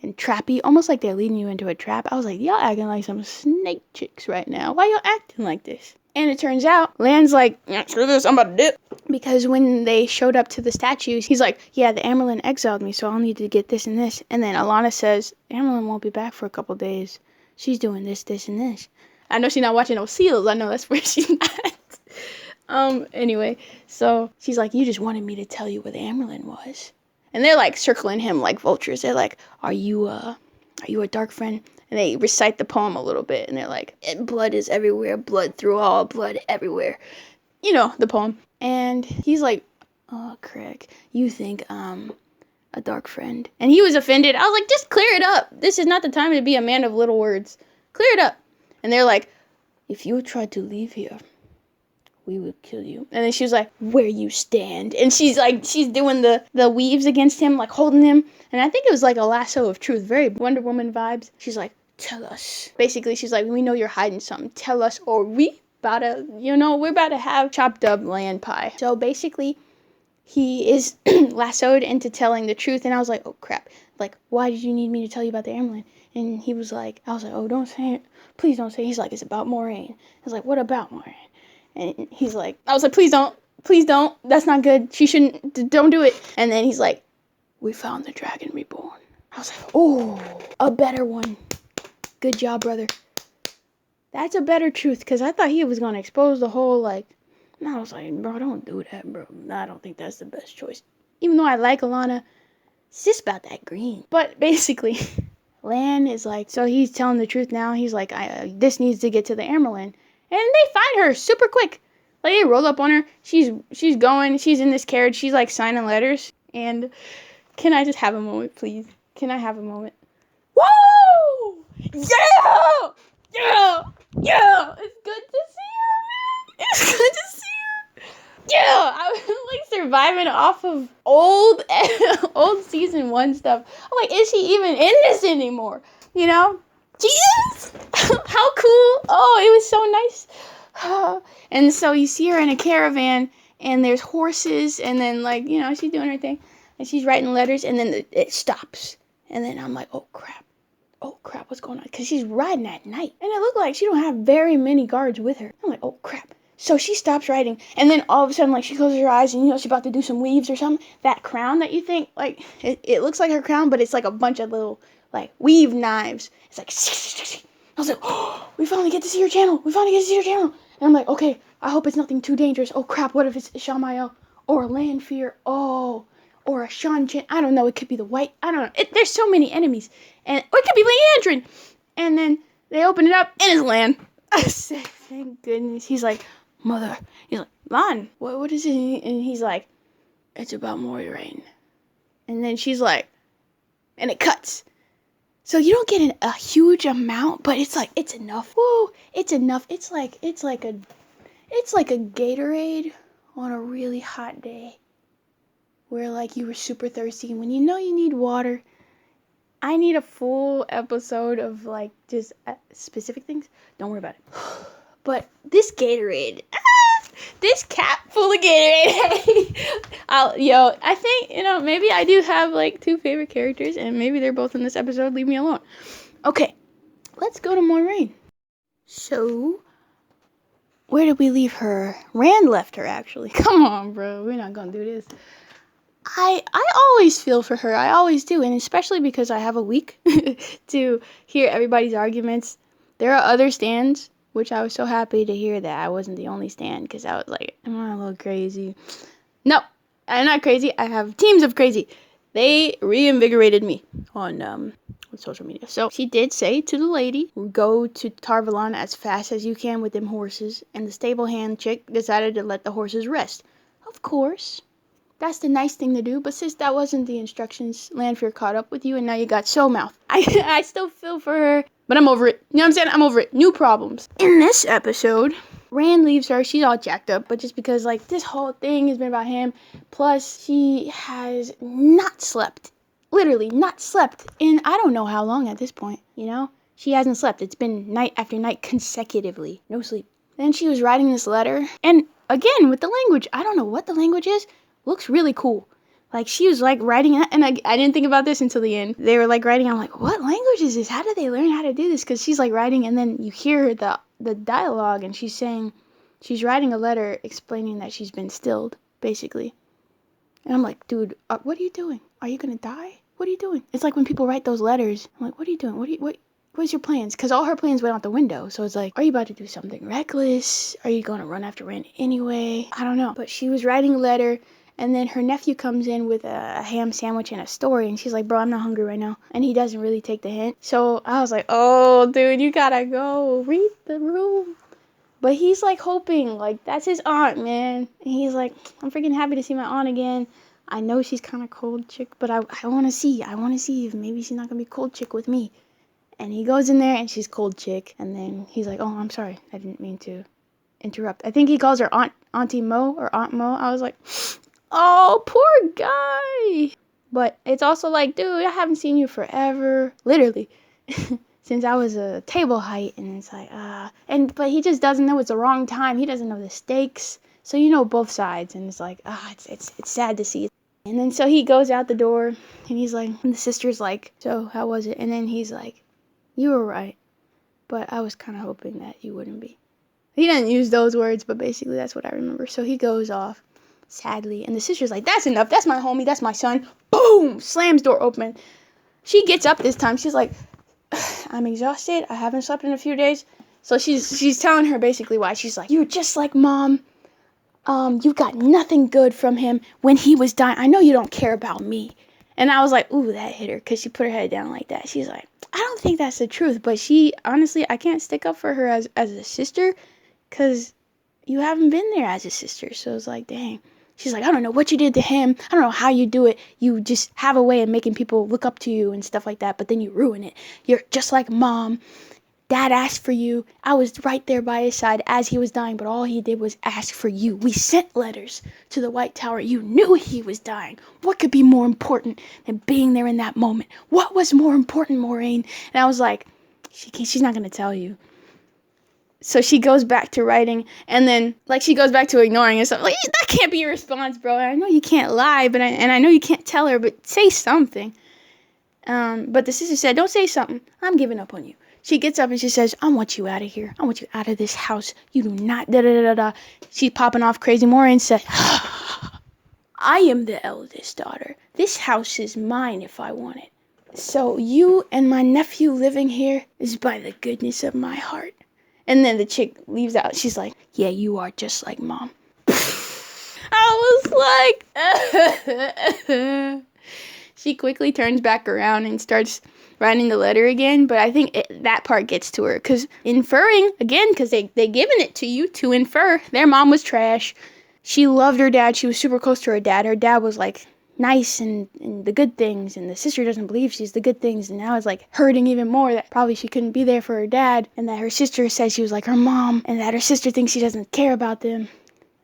and trappy, almost like they're leading you into a trap. I was like, y'all acting like some snake chicks right now. Why y'all acting like this? And it turns out, Lan's like, screw this, I'm about to dip. Because when they showed up to the statues, he's like, yeah, the Amyrlin exiled me, so I'll need to get this and this. And then Alana says, Amyrlin won't be back for a couple days. She's doing this, this, and this. I know she's not watching no seals. I know that's where she's at. Anyway, so she's like, you just wanted me to tell you where the Amyrlin was. And they're like circling him like vultures. They're like, are you a dark friend? And they recite the poem a little bit, and they're like, blood is everywhere, blood through all, blood everywhere. You know, the poem. And he's like, oh, Craig, you think I'm a dark friend? And he was offended. I was like, just clear it up. This is not the time to be a man of little words. Clear it up. And they're like, if you tried to leave here, we would kill you. And then she was like, where you stand. And she's doing the weaves against him, like holding him. And I think it was like a lasso of truth, very Wonder Woman vibes. She's like, tell us. Basically, she's like, we know you're hiding something. Tell us, or we're about to have chopped up land pie. So basically, he is lassoed into telling the truth. And I was like, oh crap. Like, why did you need me to tell you about the Amyrlin? And he was like, I was like, oh, don't say it. Please don't say it. He's like, it's about Moiraine. I was like, what about Moiraine? And he's like, I was like, please don't. That's not good. She shouldn't, don't do it. And then he's like, we found the dragon reborn. I was like, oh, a better one. Good job, brother. That's a better truth, because I thought he was going to expose the whole, like, and I was like, bro, don't do that, bro. I don't think that's the best choice. Even though I like Alana, it's just about that green. But basically, Lan is like, so he's telling the truth now. He's like, this needs to get to the Amyrlin. And they find her super quick. Like, they roll up on her. She's going. She's in this carriage. She's, like, signing letters. And can I just have a moment, please? Can I have a moment? Woo! Yeah! Yeah! Yeah! It's good to see her, man. It's good to see her. Yeah! I was, like, surviving off of old season 1 stuff. I'm like, is she even in this anymore? You know? She is! How cool! Oh, it was so nice. And so you see her in a caravan, and there's horses, and then, like, you know, she's doing her thing, and she's writing letters, and then it stops. And then I'm like, oh crap, what's going on? Because she's riding at night, and it looked like she don't have very many guards with her. I'm like, oh crap. So she stops writing, and then all of a sudden, like, she closes her eyes, and you know she's about to do some weaves or something. That crown that you think, like, it looks like her crown, but it's like a bunch of little, like, weave knives. It's like, I was like, oh, we finally get to see her channel. And I'm like, okay, I hope it's nothing too dangerous. Oh crap, what if it's Shamael or a Lanfear? Oh, or a Sanche. I don't know. It could be the white. I don't know. There's so many enemies. Or it could be Liandrin. And then they open it up, and it's Lan. I said, thank goodness. He's like, mother. He's like, Lan, what is it? And he's like, it's about Moiraine. And then she's like, and it cuts. So you don't get a huge amount, but it's like, it's enough. Whoa, it's enough. It's like a Gatorade on a really hot day, where, like, you were super thirsty, and when you know you need water. I need a full episode of, like, just specific things. Don't worry about it. But this Gatorade, this cap full of Gatorade, I think, maybe I do have, like, 2 favorite characters, and maybe they're both in this episode. Leave me alone. Okay, let's go to Moiraine. So, where did we leave her? Rand left her, actually. Come on, bro. We're not gonna do this. I always feel for her. I always do. And especially because I have a week to hear everybody's arguments. There are other stands, which I was so happy to hear that I wasn't the only stand, because I was like, am I a little crazy? No, I'm not crazy. I have teams of crazy. They reinvigorated me on with social media. So she did say to the lady, go to Tarvalon as fast as you can with them horses. And the stable hand chick decided to let the horses rest. Of course. That's the nice thing to do, but sis, that wasn't the instructions. Lanfear caught up with you, and now you got show mouth. I still feel for her, but I'm over it. You know what I'm saying? I'm over it. New problems. In this episode, Rand leaves her. She's all jacked up, but just because, like, this whole thing has been about him. Plus, she has not slept. Literally, not slept in I don't know how long at this point, you know? She hasn't slept. It's been night after night consecutively. No sleep. Then she was writing this letter, and again, with the language, I don't know what the language is. Looks really cool. Like, she was, like, writing it, and I didn't think about this until the end. They were, like, writing, I'm like, what language is this? How did they learn how to do this? Because she's, like, writing, and then you hear the dialogue, and she's saying, she's writing a letter explaining that she's been stilled, basically. And I'm like, dude, what are you doing? Are you gonna die? What are you doing? It's like when people write those letters, I'm like, what are you doing? What's your plans? Because all her plans went out the window. So it's like, are you about to do something reckless? Are you going to run after Rand anyway? I don't know. But she was writing a letter. And then her nephew comes in with a ham sandwich and a story. And she's like, bro, I'm not hungry right now. And he doesn't really take the hint. So I was like, oh, dude, you gotta go. Read the room. But he's like hoping, like, that's his aunt, man. And he's like, I'm freaking happy to see my aunt again. I know she's kind of cold chick, but I want to see if maybe she's not going to be cold chick with me. And he goes in there and she's cold chick. And then he's like, oh, I'm sorry. I didn't mean to interrupt. I think he calls her Auntie Mo or Aunt Mo. I was like, oh, poor guy. But it's also like, dude, I haven't seen you forever. Literally. Since I was a table height. And it's like, but he just doesn't know it's the wrong time. He doesn't know the stakes. So you know both sides. And it's like, it's sad to see. And then so he goes out the door. And he's like, and the sister's like, so how was it? And then he's like, you were right. But I was kind of hoping that you wouldn't be. He didn't use those words, but basically that's what I remember. So he goes off. Sadly. And the sister's like, that's enough. That's my homie. That's my son. Boom! Slams door open. She gets up this time. She's like, I'm exhausted. I haven't slept in a few days. So she's telling her basically why. She's like, you're just like mom. You got nothing good from him when he was dying. I know you don't care about me. And I was like, ooh, that hit her. Because she put her head down like that. She's like, I don't think that's the truth. But she, honestly, I can't stick up for her as a sister. Because you haven't been there as a sister. So it's like, dang. She's like, I don't know what you did to him. I don't know how you do it. You just have a way of making people look up to you and stuff like that. But then you ruin it. You're just like mom. Dad asked for you. I was right there by his side as he was dying. But all he did was ask for you. We sent letters to the White Tower. You knew he was dying. What could be more important than being there in that moment? What was more important, Moiraine? And I was like, she's not going to tell you. So she goes back to writing, and then, like, she goes back to ignoring and stuff. Like, that can't be your response, bro. I know you can't lie, but I know you can't tell her, but say something. But the sister said, don't say something. I'm giving up on you. She gets up and she says, I want you out of here. I want you out of this house. You do not, da-da-da-da-da. She's popping off crazy more and said, I am the eldest daughter. This house is mine if I want it. So you and my nephew living here is by the goodness of my heart. And then the chick leaves out. She's like, yeah, you are just like mom. I was like, she quickly turns back around and starts writing the letter again. But I think that part gets to her. Because inferring, again, because they given it to you to infer, their mom was trash. She loved her dad. She was super close to her dad. Her dad was like nice and the good things, and the sister doesn't believe she's the good things, and now it's like hurting even more that probably she couldn't be there for her dad, and that her sister says she was like her mom, and that her sister thinks she doesn't care about them.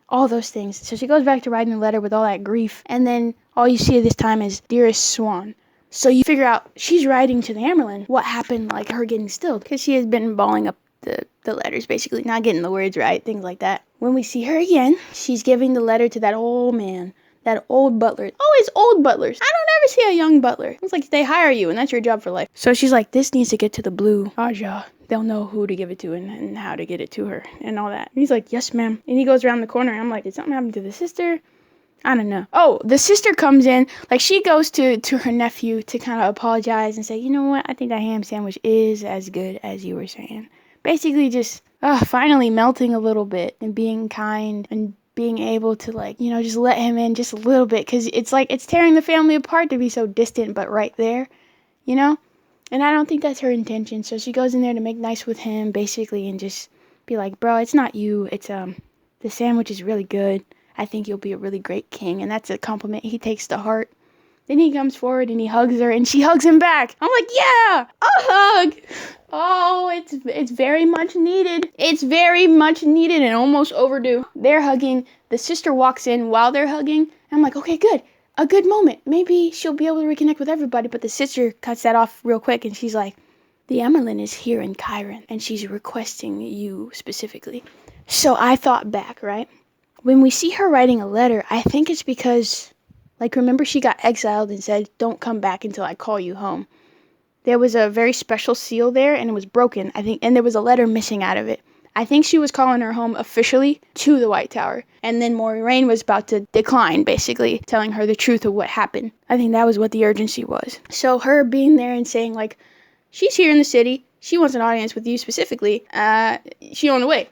All those things. So she goes back to writing a letter with all that grief, and then all you see this time is dearest Swan. So you figure out she's writing to the Amyrlin what happened, like her getting stilled, because she has been balling up the letters, basically not getting the words right, things like that. When we see her again, she's giving the letter to that old man. That old butler. Always old butlers. I don't ever see a young butler. It's like they hire you and that's your job for life. So she's like, this needs to get to the blue Aja. They'll know who to give it to and how to get it to her and all that. And he's like, yes, ma'am. And he goes around the corner and I'm like, did something happen to the sister? I don't know. Oh, the sister comes in. Like, she goes to her nephew to kind of apologize and say, you know what? I think that ham sandwich is as good as you were saying. Basically just finally melting a little bit and being kind and being able to, like, you know, just let him in just a little bit, because it's like it's tearing the family apart to be so distant but right there, you know. And I don't think that's her intention. So she goes in there to make nice with him, basically, and just be like, bro, it's not you. It's, the sandwich is really good. I think you'll be a really great king. And that's a compliment he takes to heart. Then he comes forward and he hugs her and she hugs him back. I'm like, yeah, a hug. Oh, it's very much needed. It's very much needed and almost overdue. They're hugging. The sister walks in while they're hugging. I'm like, okay, good. A good moment. Maybe she'll be able to reconnect with everybody. But the sister cuts that off real quick and she's like, the Emerlin is here in Chiron and she's requesting you specifically. So I thought back, right? When we see her writing a letter, I think it's because, like, remember she got exiled and said, don't come back until I call you home. There was a very special seal there and it was broken, I think, and there was a letter missing out of it. I think she was calling her home officially to the White Tower. And then Moiraine was about to decline, basically, telling her the truth of what happened. I think that was what the urgency was. So her being there and saying, like, she's here in the city. She wants an audience with you specifically. She on the way.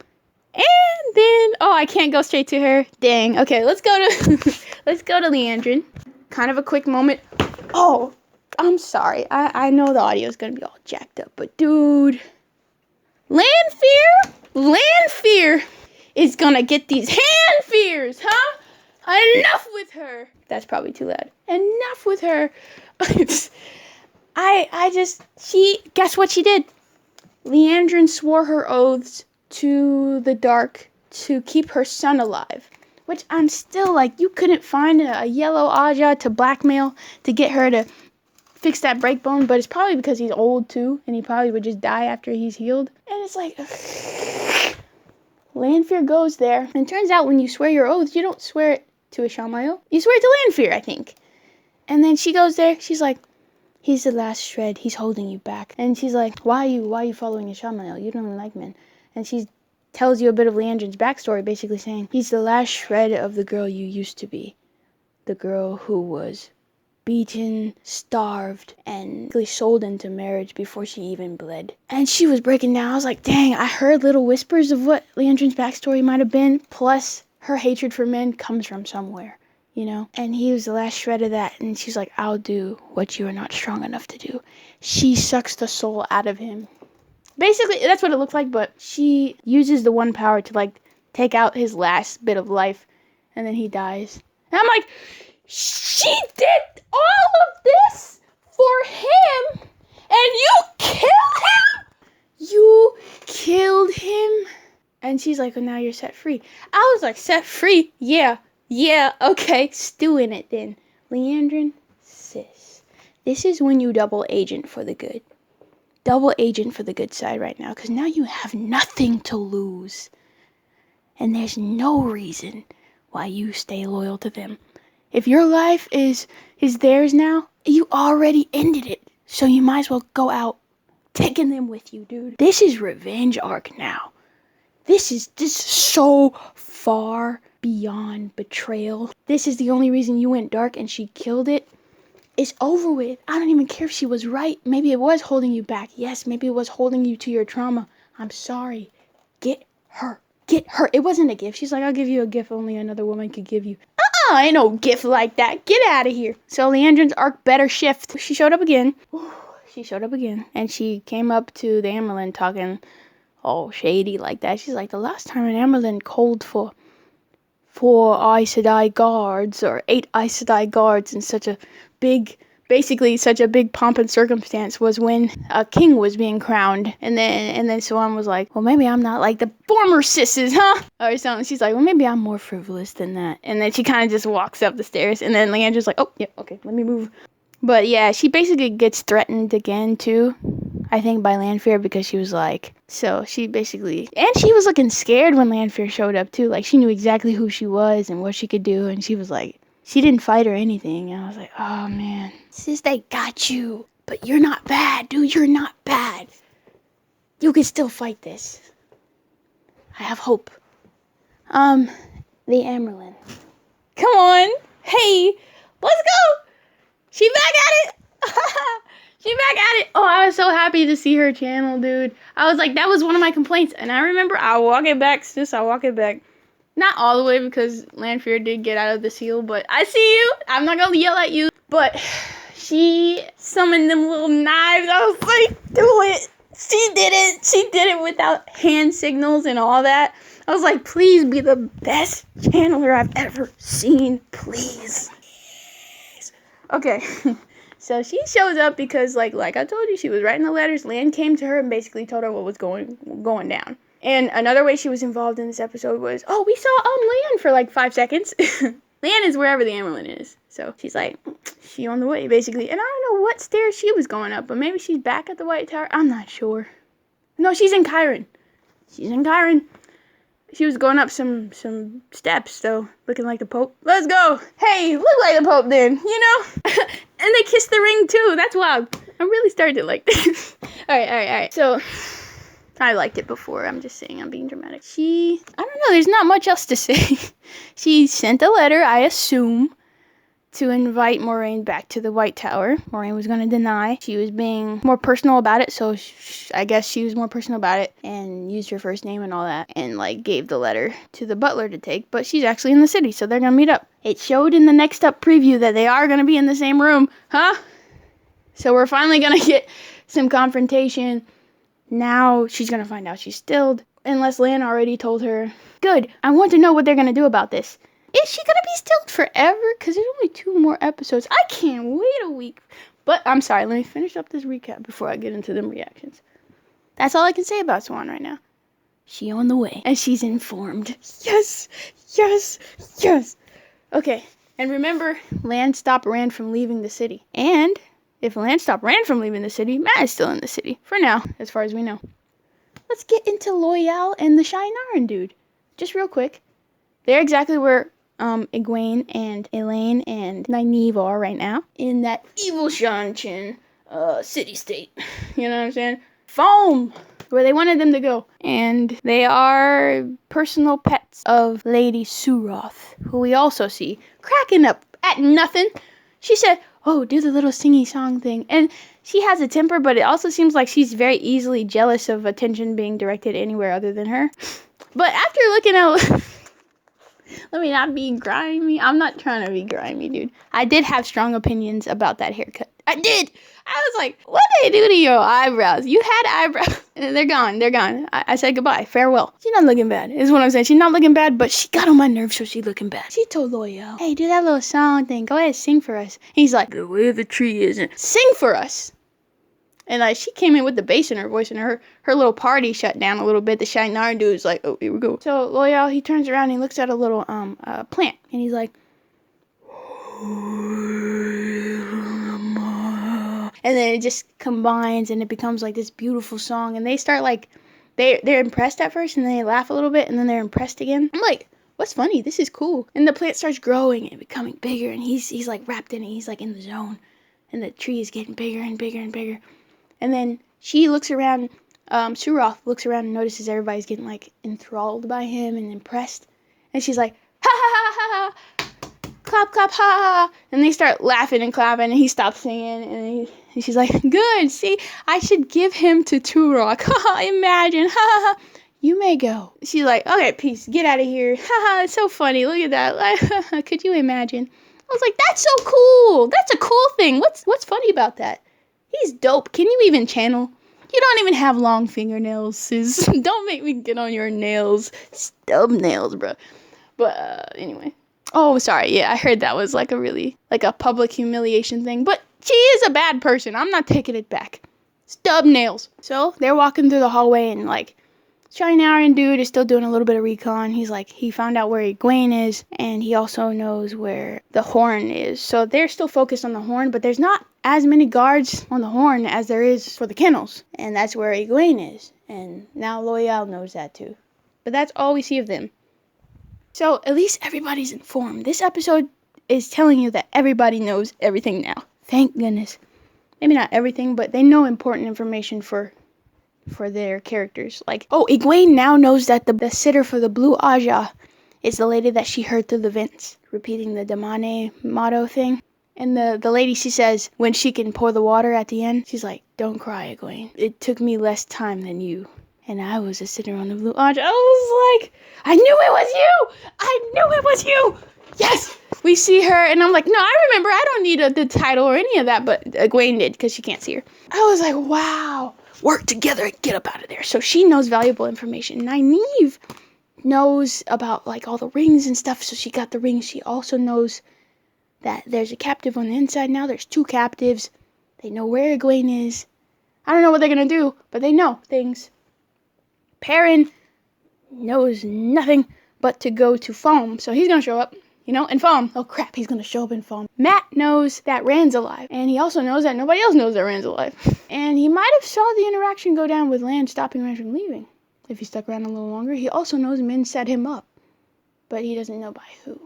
And then, oh, I can't go straight to her. Dang. Okay, let's go to let's go to Liandrin. Kind of a quick moment. Oh, I'm sorry. I know the audio is going to be all jacked up, but dude, Lanfear is going to get these hand fears, huh? Enough with her. That's probably too loud. Enough with her. Guess what she did? Liandrin swore her oaths to the dark to keep her son alive. Which I'm still like, you couldn't find a yellow Aja to blackmail to get her to fix that breakbone, but it's probably because he's old too, and he probably would just die after he's healed. And it's like, Lanfear goes there, and it turns out when you swear your oaths, you don't swear it to Ishamael. You swear it to Lanfear, I think. And then she goes there, she's like, he's the last shred, he's holding you back. And she's like, why are you following Ishamael? You don't even like men. And she tells you a bit of Liandrin's backstory, basically saying, he's the last shred of the girl you used to be. The girl who was beaten, starved, and really sold into marriage before she even bled. And she was breaking down. I was like, dang, I heard little whispers of what Liandrin's backstory might have been, plus her hatred for men comes from somewhere, you know? And he was the last shred of that, and she's like, I'll do what you are not strong enough to do. She sucks the soul out of him. Basically, that's what it looked like, but she uses the one power to, like, take out his last bit of life, and then he dies. And I'm like, she did all of this for him, and you killed him? You killed him? And she's like, well, now you're set free. I was like, set free? Yeah, okay, stew in it then. Liandrin, sis, this is when you double agent for the good. Double agent for the good side right now, because now you have nothing to lose. And there's no reason why you stay loyal to them. If your life is theirs now, you already ended it. So you might as well go out taking them with you, dude. This is revenge arc now. This is so far beyond betrayal. This is the only reason you went dark and she killed it. It's over with. I don't even care if she was right. Maybe it was holding you back. Yes, maybe it was holding you to your trauma. I'm sorry. Get her. It wasn't a gift. She's like, I'll give you a gift only another woman could give you. Ain't no gift like that. Get out of here. So Liandrin's arc better shift. She showed up again. And she came up to the Amerlin talking all shady like that. She's like, the last time an Amerlin called for 4 Aes Sedai guards or 8 Aes Sedai guards in such a big pomp and circumstance was when a king was being crowned. And then Siuan was like, well, maybe I'm not like the former sisses, huh? Or something. She's like, well, maybe I'm more frivolous than that. And then she kind of just walks up the stairs. And then Leandra's like, oh, yeah, okay, let me move. But yeah, she basically gets threatened again, too. I think by Lanfear, because she was like, so she basically, and she was looking scared when Lanfear showed up, too. Like, she knew exactly who she was and what she could do. And she was like, she didn't fight or anything. And I was like, oh, man. Sis, they got you. But you're not bad, dude. You're not bad. You can still fight this. I have hope. The Amerlin. Come on. Hey, let's go. She back at it. She back at it. Oh, I was so happy to see her channel, dude. I was like, that was one of my complaints. And I remember I'll walk it back, sis. I'll walk it back. Not all the way because Lanfear did get out of the seal, but I see you. I'm not going to yell at you. But she summoned them little knives. I was like, do it. She did it. She did it without hand signals and all that. I was like, please be the best channeler I've ever seen. Please. Okay. So she shows up because, like I told you, she was writing the letters. Lan came to her and basically told her what was going down. And another way she was involved in this episode was, we saw Lan for like 5 seconds. Lan is wherever the Amerlin is. So she's like, she on the way, basically. And I don't know what stairs she was going up, but maybe she's back at the White Tower. I'm not sure. No, she's in Chiron. She was going up some steps, though, looking like the Pope. Let's go. Hey, look like the Pope then, you know? And they kissed the ring, too. That's wild. I really started to like this. All right. So, I liked it before. I'm just saying I'm being dramatic. I don't know. There's not much else to say. She sent a letter, I assume, to invite Moiraine back to the White Tower. Moiraine was going to deny. She was being more personal about it, so I guess she was more personal about it and used her first name and all that and, gave the letter to the butler to take, but she's actually in the city, so they're going to meet up. It showed in the next up preview that they are going to be in the same room. Huh? So we're finally going to get some confrontation. Now she's going to find out she's stilled, unless Lan already told her. Good. I want to know what they're going to do about this. Is she going to be stilled forever? Because there's only 2 more episodes. I can't wait a week. But I'm sorry. Let me finish up this recap before I get into them reactions. That's all I can say about Siuan right now. She on the way. And she's informed. Yes. Okay. And remember, Landstop ran from leaving the city. And if Landstop ran from leaving the city, Matt is still in the city. For now, as far as we know. Let's get into Loial and the Nynaeve dude. Just real quick. They're exactly where Egwene and Elayne and Nynaeve are right now. In that evil Sanche city-state. You know what I'm saying? Foam! Where they wanted them to go. And they are personal pets of Lady Suroth, who we also see cracking up at nothing. She said, do the little singy song thing. And she has a temper, but it also seems like she's very easily jealous of attention being directed anywhere other than her. But after looking at... Let me not be grimy. I'm not trying to be grimy, dude. I did have strong opinions about that haircut. I did. I was like, what did they do to your eyebrows? You had eyebrows. And they're gone. I said goodbye. Farewell. She's not looking bad, is what I'm saying. She's not looking bad, but she got on my nerves, so she's looking bad. She told Loial, hey, do that little song thing. Go ahead, sing for us. He's like, the way the tree isn't. Sing for us. And she came in with the bass in her voice, and her little party shut down a little bit. The Nynaeve dude's like, oh, here we go. So Loial, he turns around and he looks at a little plant, and he's like, and then it just combines, and it becomes like this beautiful song. And they start they're impressed at first, and then they laugh a little bit, and then they're impressed again. I'm like, what's funny? This is cool. And the plant starts growing and becoming bigger, and he's like wrapped in it. He's like in the zone, and the tree is getting bigger and bigger and bigger. And then she looks around, Suroth looks around and notices everybody's getting, enthralled by him and impressed. And she's like, ha, ha, ha, ha, ha, clap, clap, ha, ha, ha. And they start laughing and clapping, and he stops singing, and she's like, good, see, I should give him to Turok, ha, ha, imagine, ha, ha, ha. You may go. She's like, okay, peace, get out of here, ha, ha, it's so funny, look at that, could you imagine? I was like, that's so cool, that's a cool thing, what's funny about that? He's dope. Can you even channel? You don't even have long fingernails, sis. Don't make me get on your nails. Stub nails, bro. But, anyway. Oh, sorry. Yeah, I heard that was a really, a public humiliation thing. But she is a bad person. I'm not taking it back. Stub nails. So, they're walking through the hallway and, Nynaeve dude is still doing a little bit of recon. He's he found out where Egwene is, and he also knows where the horn is. So they're still focused on the horn, but there's not as many guards on the horn as there is for the kennels. And that's where Egwene is. And now Loial knows that too. But that's all we see of them. So at least everybody's informed. This episode is telling you that everybody knows everything now. Thank goodness. Maybe not everything, but they know important information for their characters. Egwene now knows that the sitter for the Blue Aja is the lady that she heard through the vents, repeating the Damane motto thing. And the lady, she says, when she can pour the water at the end, she's like, don't cry, Egwene. It took me less time than you. And I was a sitter on the Blue Aja. I was like, I knew it was you! I knew it was you! Yes! we see her, and I'm like, no, I remember. I don't need the title or any of that, but Egwene did because she can't see her. I was like, wow, work together and get up out of there. So she knows valuable information. Nynaeve knows about like all the rings and stuff, so she got the rings. She also knows that there's a captive on the inside now. There's 2 captives. They know where Egwene is. I don't know what they're gonna do, but they know things. Perrin knows nothing but to go to Foam, so he's gonna show up, in Foam. Oh crap, he's gonna show up in Foam. Matt knows that Rand's alive, and he also knows that nobody else knows that Rand's alive. And he might have saw the interaction go down with Lan stopping Rand from leaving. If he stuck around a little longer, he also knows Min set him up, but he doesn't know by who.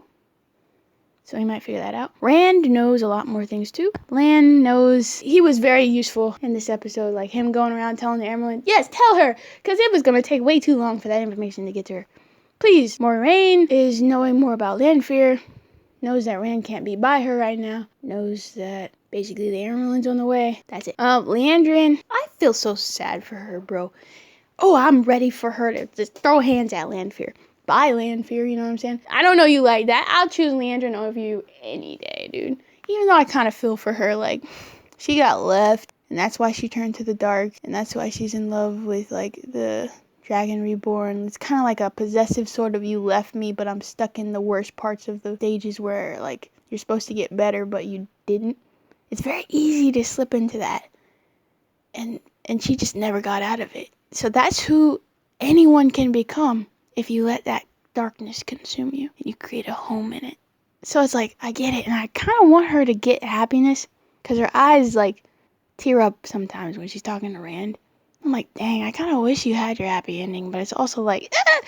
So he might figure that out. Rand knows a lot more things too. Lan knows he was very useful in this episode, like him going around telling the Emerald, yes, tell her, because it was going to take way too long for that information to get to her. Please. Moiraine is knowing more about Lanfear, knows that Rand can't be by her right now, knows that basically the Emerald's on the way. That's it. Liandrin, I feel so sad for her, bro. Oh, I'm ready for her to just throw hands at Lanfear. Bye, Lanfear, you know what I'm saying? I don't know you like that. I'll choose Liandrin over you any day, dude. Even though I kind of feel for her, like, she got left, and that's why she turned to the dark, and that's why she's in love with, like, the Dragon Reborn. It's kind of like a possessive sort of, you left me, but I'm stuck in the worst parts of the stages where, like, you're supposed to get better, but you didn't. It's very easy to slip into that. And she just never got out of it. So that's who anyone can become. If you let that darkness consume you and you create a home in it. So it's like, I get it. And I kind of want her to get happiness because her eyes like tear up sometimes when she's talking to Rand. I'm like, dang, I kind of wish you had your happy ending. But it's also like, I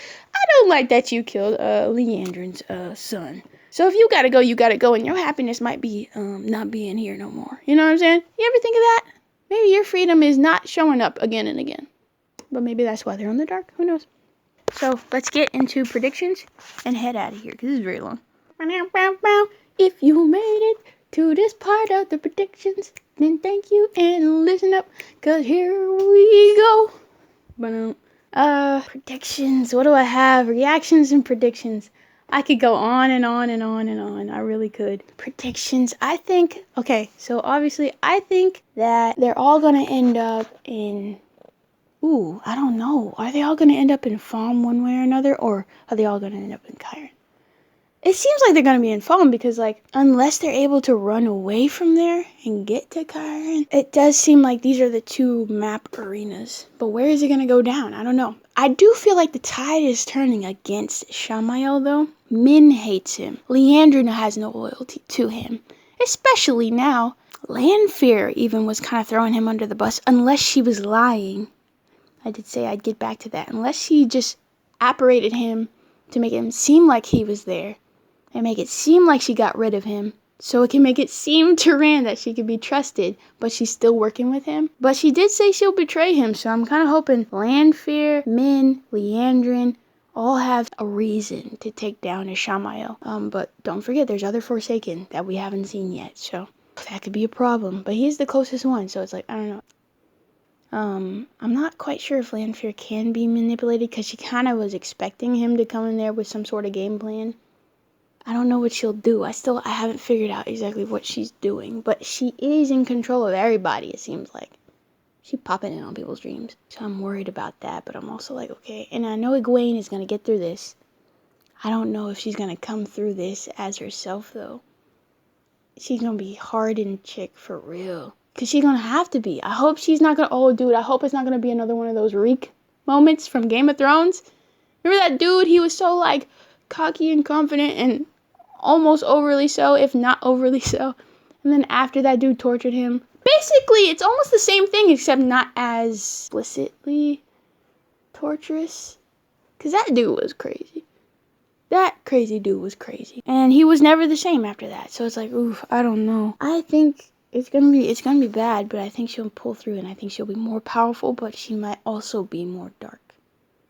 don't like that you killed Liandrin's son. So if you gotta go, you gotta go. And your happiness might be not being here no more. You know what I'm saying? You ever think of that? Maybe your freedom is not showing up again and again. But maybe that's why they're in the dark. Who knows? So let's get into predictions and head out of here because this is very long. If you made it to this part of the predictions, then thank you and listen up because here we go. Predictions. What do I have? Reactions and predictions. I could go on and on and on and on. I really could. Predictions. I think, okay, so obviously I think that they're all going to end up in... Ooh, I don't know. Are they all going to end up in Foam one way or another? Or are they all going to end up in Chiron? It seems like they're going to be in Foam because, like, unless they're able to run away from there and get to Chiron, it does seem like these are the 2 map arenas. But where is it going to go down? I don't know. I do feel like the tide is turning against Samael, though. Min hates him. Liandrin has no loyalty to him. Especially now. Lanfear even was kind of throwing him under the bus unless she was lying. I did say I'd get back to that. Unless she just apparated him to make him seem like he was there. And make it seem like she got rid of him. So it can make it seem to Rand that she can be trusted. But she's still working with him. But she did say she'll betray him. So I'm kind of hoping Lanfear, Min, Liandrin all have a reason to take down Samael. But don't forget there's other Forsaken that we haven't seen yet. So that could be a problem. But he's the closest one. So it's like, I don't know. I'm not quite sure if Lanfear can be manipulated because she kind of was expecting him to come in there with some sort of game plan. I don't know what she'll do. I haven't figured out exactly what she's doing, but she is in control of everybody, it seems like. She's popping in on people's dreams. So I'm worried about that, but I'm also like, okay. And I know Egwene is going to get through this. I don't know if she's going to come through this as herself, though. She's going to be hardened chick for real. Because she's going to have to be. I hope she's not going to... Oh, dude, I hope it's not going to be another one of those Reek moments from Game of Thrones. Remember that dude? He was so, like, cocky and confident and almost overly so, if not overly so. And then after that dude tortured him. Basically, it's almost the same thing, except not as explicitly torturous. Because that dude was crazy. That crazy dude was crazy. And he was never the same after that. So it's like, oof, I don't know. I think... It's gonna be bad, but I think she'll pull through, and I think she'll be more powerful, but she might also be more dark.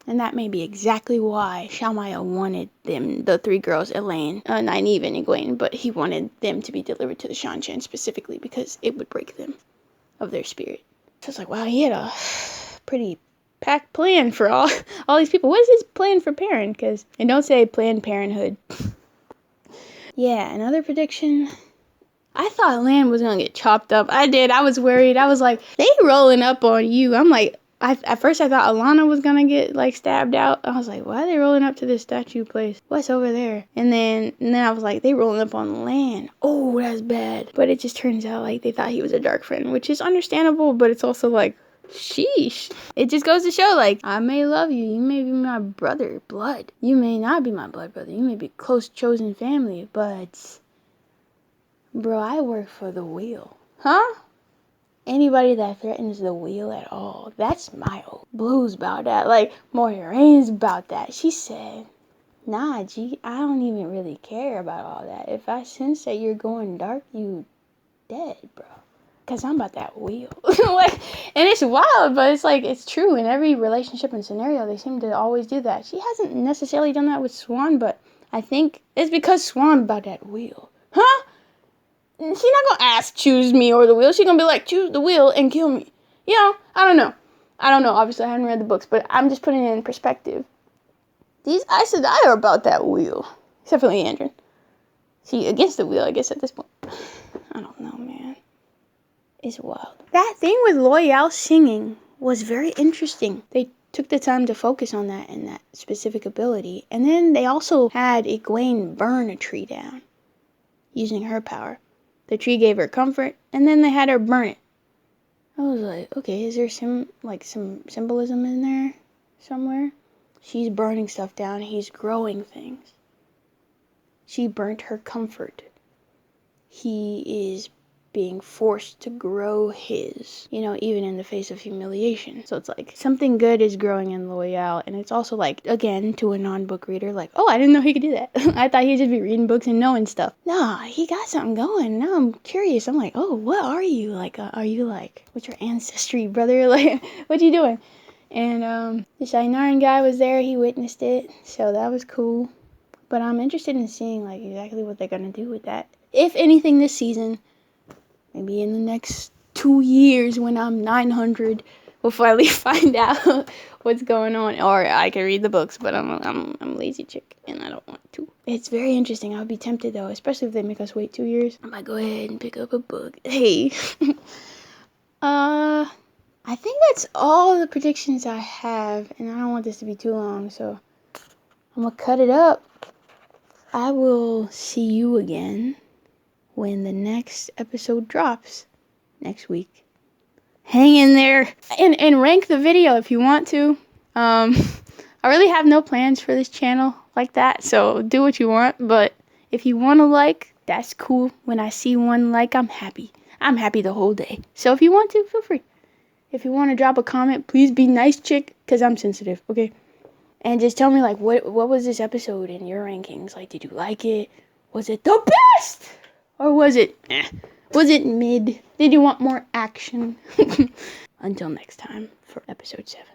And that may be exactly why Samael wanted them, the 3 girls, Elayne, Nynaeve, and Egwene, but he wanted them to be delivered to the Sanche specifically because it would break them of their spirit. So it's like, wow, he had a pretty packed plan for all these people. What is his plan for Perrin? And don't say Planned Parenthood. Yeah, another prediction. I thought Lan was gonna get chopped up. I did. I was worried. I was like, they rolling up on you. I'm like, at first I thought Alana was gonna get like stabbed out. I was like, why are they rolling up to this statue place? What's over there? And then I was like, they rolling up on Lan. Oh, that's bad. But it just turns out like they thought he was a dark friend, which is understandable, but it's also like, sheesh. It just goes to show, like, I may love you. You may be my brother, blood. You may not be my blood brother. You may be close chosen family, but bro, I work for the wheel. Huh? Anybody that threatens the wheel at all, that's my old blues about that. Like, Moiraine's about that. She said, nah, G, I don't even really care about all that. If I sense that you're going dark, you dead, bro. Because I'm about that wheel. Like, and it's wild, but it's like, it's true. In every relationship and scenario, they seem to always do that. She hasn't necessarily done that with Siuan, but I think it's because Siuan about that wheel. Huh? She's not gonna ask, choose me or the wheel. She's gonna be like, choose the wheel and kill me. You know, I don't know. Obviously, I haven't read the books, but I'm just putting it in perspective. These Aes Sedai are about that wheel. Except for Liandrin. She against the wheel, I guess, at this point. I don't know, man. It's wild. That thing with Loial singing was very interesting. They took the time to focus on that and that specific ability. And then they also had Egwene burn a tree down using her power. The tree gave her comfort, and then they had her burn it. I was like, okay, is there some symbolism in there somewhere? She's burning stuff down, he's growing things. She burnt her comfort. He is being forced to grow his, even in the face of humiliation. So it's like something good is growing in Loial, and it's also like, again, to a non-book reader, like, oh, I didn't know he could do that. I thought he'd just be reading books and knowing stuff. Nah, he got something going. Now I'm curious. I'm like, oh, what are you? Like, what's your ancestry, brother? Like, what you doing? And the Nynaeve guy was there. He witnessed it, so that was cool. But I'm interested in seeing, like, exactly what they're gonna do with that. If anything this season. Maybe in the next 2 years when I'm 900, we'll finally find out what's going on. Or I can read the books, but I'm a lazy chick and I don't want to. It's very interesting. I would be tempted though, especially if they make us wait 2 years. I might go ahead and pick up a book. Hey. I think that's all the predictions I have, and I don't want this to be too long, so I'm gonna cut it up. I will see you again when the next episode drops next week. Hang in there and rank the video if you want to. I really have no plans for this channel like that, so do what you want. But if you want to like, that's cool. When I see one like, I'm happy. I'm happy the whole day. So if you want to, feel free. If you want to drop a comment, please be nice, chick, because I'm sensitive, okay? And just tell me, like, what was this episode in your rankings? Like, did you like it? Was it the best? Or was it Was it mid? Did you want more action? Until next time for episode 7.